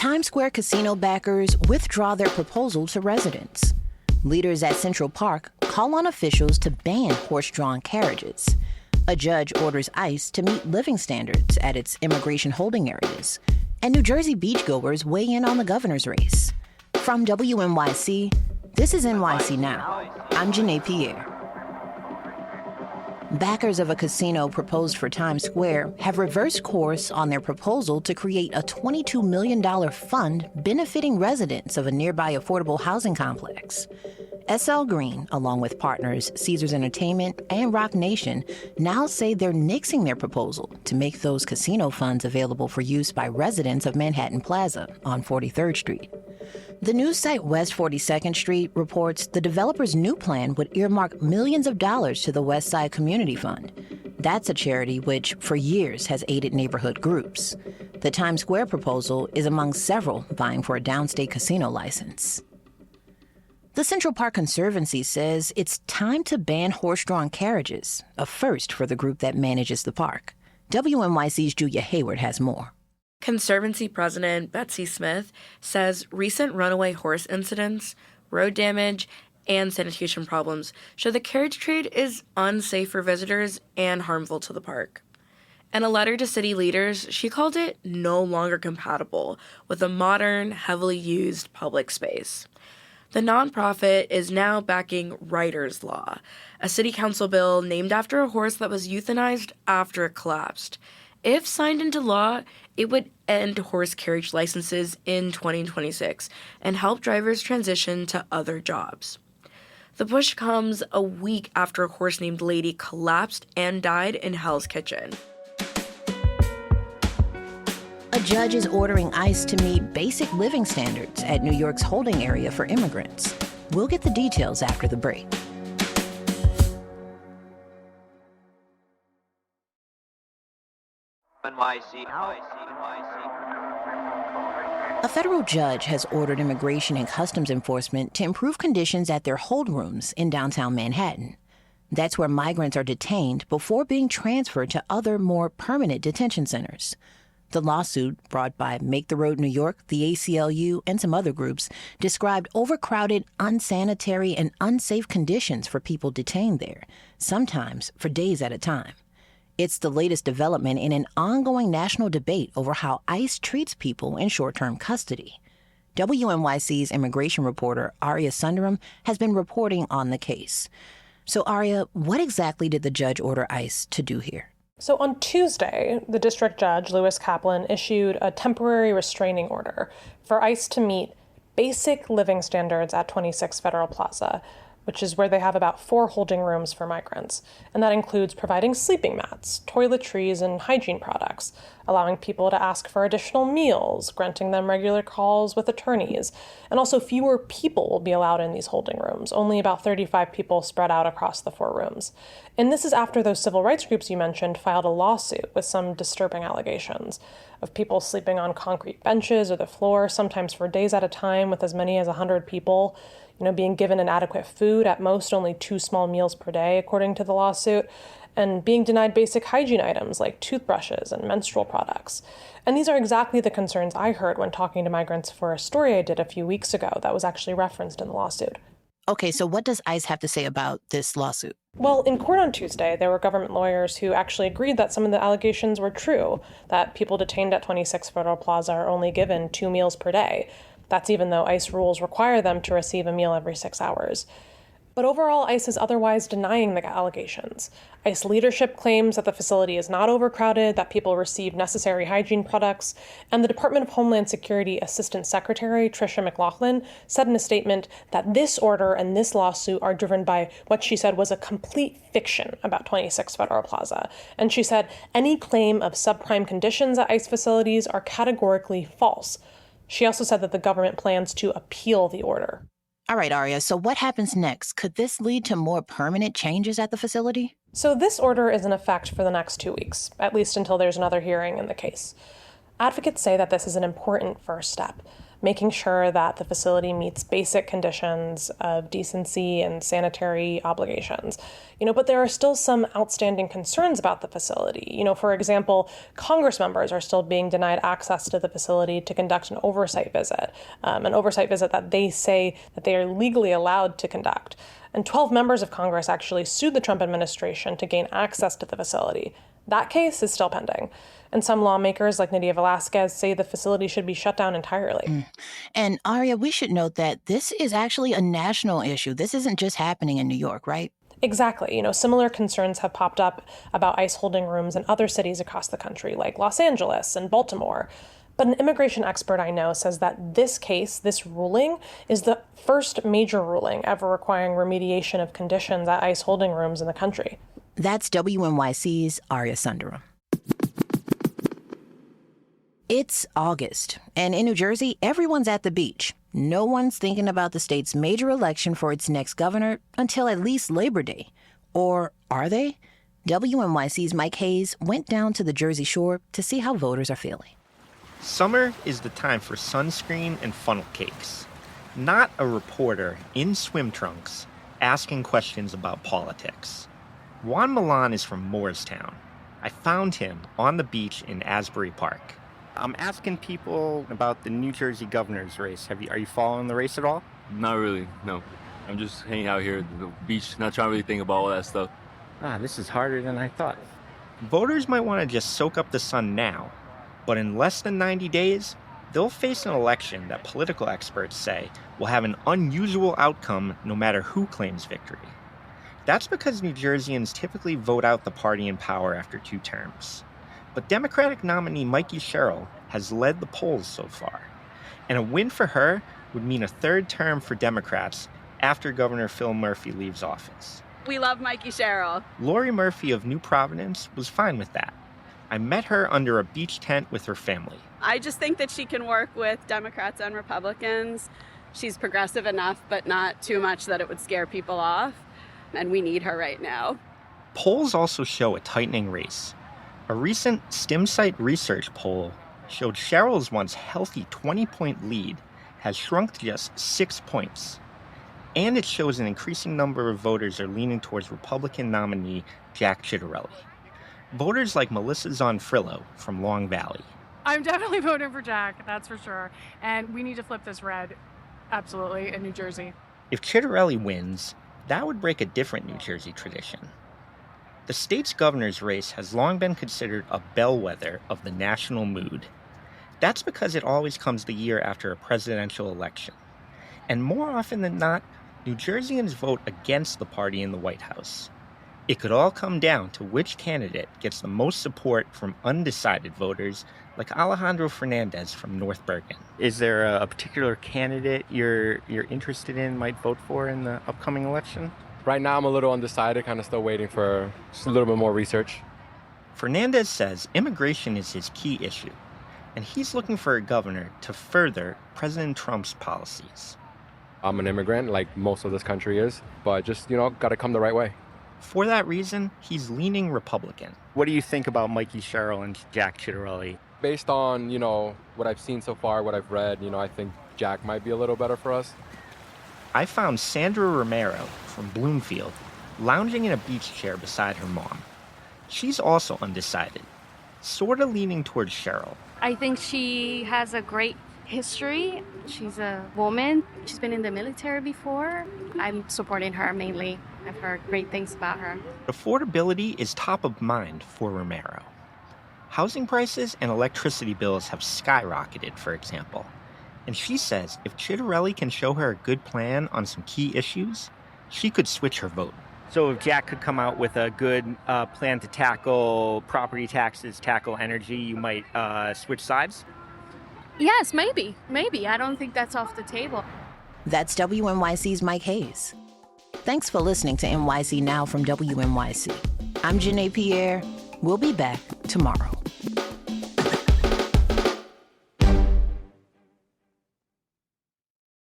Times Square casino backers withdraw their proposal to residents. Leaders at Central Park call on officials to ban horse-drawn carriages. A judge orders ICE to meet living standards at its immigration holding areas. And New Jersey beachgoers weigh in on the governor's race. From WNYC, this is NYC Now. I'm Janae Pierre. Backers of a casino proposed for Times Square have reversed course on their proposal to create a $22 million fund benefiting residents of a nearby affordable housing complex. SL Green, along with partners Caesars Entertainment and Roc Nation, now say they're nixing their proposal to make those casino funds available for use by residents of Manhattan Plaza on 43rd Street. The news site West 42nd Street reports the developer's new plan would earmark millions of dollars to the West Side Community Fund. That's a charity which, for years, has aided neighborhood groups. The Times Square proposal is among several vying for a downstate casino license. The Central Park Conservancy says it's time to ban horse-drawn carriages, a first for the group that manages the park. WNYC's Julia Hayward has more. Conservancy President Betsy Smith says recent runaway horse incidents, road damage, and sanitation problems show the carriage trade is unsafe for visitors and harmful to the park. In a letter to city leaders, she called it no longer compatible with a modern, heavily used public space. The nonprofit is now backing Rider's Law, a city council bill named after a horse that was euthanized after it collapsed. If signed into law, it would end horse carriage licenses in 2026 and help drivers transition to other jobs. The push comes a week after a horse named Lady collapsed and died in Hell's Kitchen. A judge is ordering ICE to meet basic living standards at New York's holding area for immigrants. We'll get the details after the break. A federal judge has ordered Immigration and Customs Enforcement to improve conditions at their hold rooms in downtown Manhattan. That's where migrants are detained before being transferred to other, more permanent detention centers. The lawsuit, brought by Make the Road New York, the ACLU, and some other groups, described overcrowded, unsanitary, and unsafe conditions for people detained there, sometimes for days at a time. It's the latest development in an ongoing national debate over how ICE treats people in short-term custody. WNYC's immigration reporter, Aria Sundaram, has been reporting on the case. So, Aria, what exactly did the judge order ICE to do here? So on Tuesday, the district judge, Lewis Kaplan, issued a temporary restraining order for ICE to meet basic living standards at 26 Federal Plaza, which is where they have about 4 holding rooms for migrants. And that includes providing sleeping mats, toiletries, and hygiene products, allowing people to ask for additional meals, granting them regular calls with attorneys. And also fewer people will be allowed in these holding rooms, only about 35 people spread out across the 4 rooms. And this is after those civil rights groups you mentioned filed a lawsuit with some disturbing allegations of people sleeping on concrete benches or the floor, sometimes for days at a time with as many as 100 people, being given inadequate food, at most only 2 small meals per day, according to the lawsuit, and being denied basic hygiene items like toothbrushes and menstrual products. And these are exactly the concerns I heard when talking to migrants for a story I did a few weeks ago that was actually referenced in the lawsuit. Okay, so what does ICE have to say about this lawsuit? Well, in court on Tuesday, there were government lawyers who actually agreed that some of the allegations were true, that people detained at 26 Federal Plaza are only given 2 meals per day. That's even though ICE rules require them to receive a meal every 6 hours. But overall, ICE is otherwise denying the allegations. ICE leadership claims that the facility is not overcrowded, that people receive necessary hygiene products, and the Department of Homeland Security Assistant Secretary Tricia McLaughlin said in a statement that this order and this lawsuit are driven by what she said was a complete fiction about 26 Federal Plaza. And she said any claim of subprime conditions at ICE facilities are categorically false. She also said that the government plans to appeal the order. All right, Aria, so what happens next? Could this lead to more permanent changes at the facility? So this order is in effect for the next 2 weeks, at least until there's another hearing in the case. Advocates say that this is an important first step, making sure that the facility meets basic conditions of decency and sanitary obligations. But there are still some outstanding concerns about the facility. For example, Congress members are still being denied access to the facility to conduct an oversight visit that they say that they are legally allowed to conduct. And 12 members of Congress actually sued the Trump administration to gain access to the facility. That case is still pending. And some lawmakers, like Nydia Velázquez, say the facility should be shut down entirely. And Aria, we should note that this is actually a national issue. This isn't just happening in New York, right? Exactly. Similar concerns have popped up about ICE holding rooms in other cities across the country, like Los Angeles and Baltimore. But an immigration expert I know says that this ruling, is the first major ruling ever requiring remediation of conditions at ICE holding rooms in the country. That's WNYC's Aria Sundaram. It's August, and in New Jersey, everyone's at the beach. No one's thinking about the state's major election for its next governor until at least Labor Day. Or are they? WNYC's Mike Hayes went down to the Jersey Shore to see how voters are feeling. Summer is the time for sunscreen and funnel cakes, not a reporter in swim trunks asking questions about politics. Juan Milan is from Moorestown. I found him on the beach in Asbury Park. I'm asking people about the New Jersey governor's race. Are you following the race at all? Not really, no. I'm just hanging out here at the beach, not trying to really think about all that stuff. This is harder than I thought. Voters might want to just soak up the sun now, but in less than 90 days, they'll face an election that political experts say will have an unusual outcome no matter who claims victory. That's because New Jerseyans typically vote out the party in power after 2 terms. But Democratic nominee Mikey Sherrill has led the polls so far. And a win for her would mean a 3rd term for Democrats after Governor Phil Murphy leaves office. We love Mikey Sherrill. Lori Murphy of New Providence was fine with that. I met her under a beach tent with her family. I just think that she can work with Democrats and Republicans. She's progressive enough, but not too much that it would scare people off. And we need her right now. Polls also show a tightening race. A recent StimSite research poll showed Sherrill's once healthy 20-point lead has shrunk to just 6 points. And it shows an increasing number of voters are leaning towards Republican nominee Jack Ciattarelli. Voters like Melissa Zonfrillo from Long Valley. I'm definitely voting for Jack, that's for sure. And we need to flip this red, absolutely, in New Jersey. If Ciattarelli wins, that would break a different New Jersey tradition. The state's governor's race has long been considered a bellwether of the national mood. That's because it always comes the year after a presidential election. And more often than not, New Jerseyans vote against the party in the White House. It could all come down to which candidate gets the most support from undecided voters like Alejandro Fernandez from North Bergen. Is there a particular candidate you're interested in, might vote for in the upcoming election? Right now I'm a little undecided, kind of still waiting for just a little bit more research. Fernandez says immigration is his key issue, and he's looking for a governor to further President Trump's policies. I'm an immigrant, like most of this country is, but just, got to come the right way. For that reason, he's leaning Republican. What do you think about Mikey Sherrill and Jack Ciattarelli? Based on, what I've seen so far, what I've read, I think Jack might be a little better for us. I found Sandra Romero from Bloomfield lounging in a beach chair beside her mom. She's also undecided, sort of leaning towards Sherrill. I think she has a great history. She's a woman. She's been in the military before. I'm supporting her mainly. I've heard great things about her. Affordability is top of mind for Romero. Housing prices and electricity bills have skyrocketed, for example. And she says if Ciattarelli can show her a good plan on some key issues, she could switch her vote. So if Jack could come out with a good plan to tackle property taxes, tackle energy, you might switch sides? Yes, maybe. I don't think that's off the table. That's WNYC's Mike Hayes. Thanks for listening to NYC Now from WNYC. I'm Janae Pierre. We'll be back tomorrow.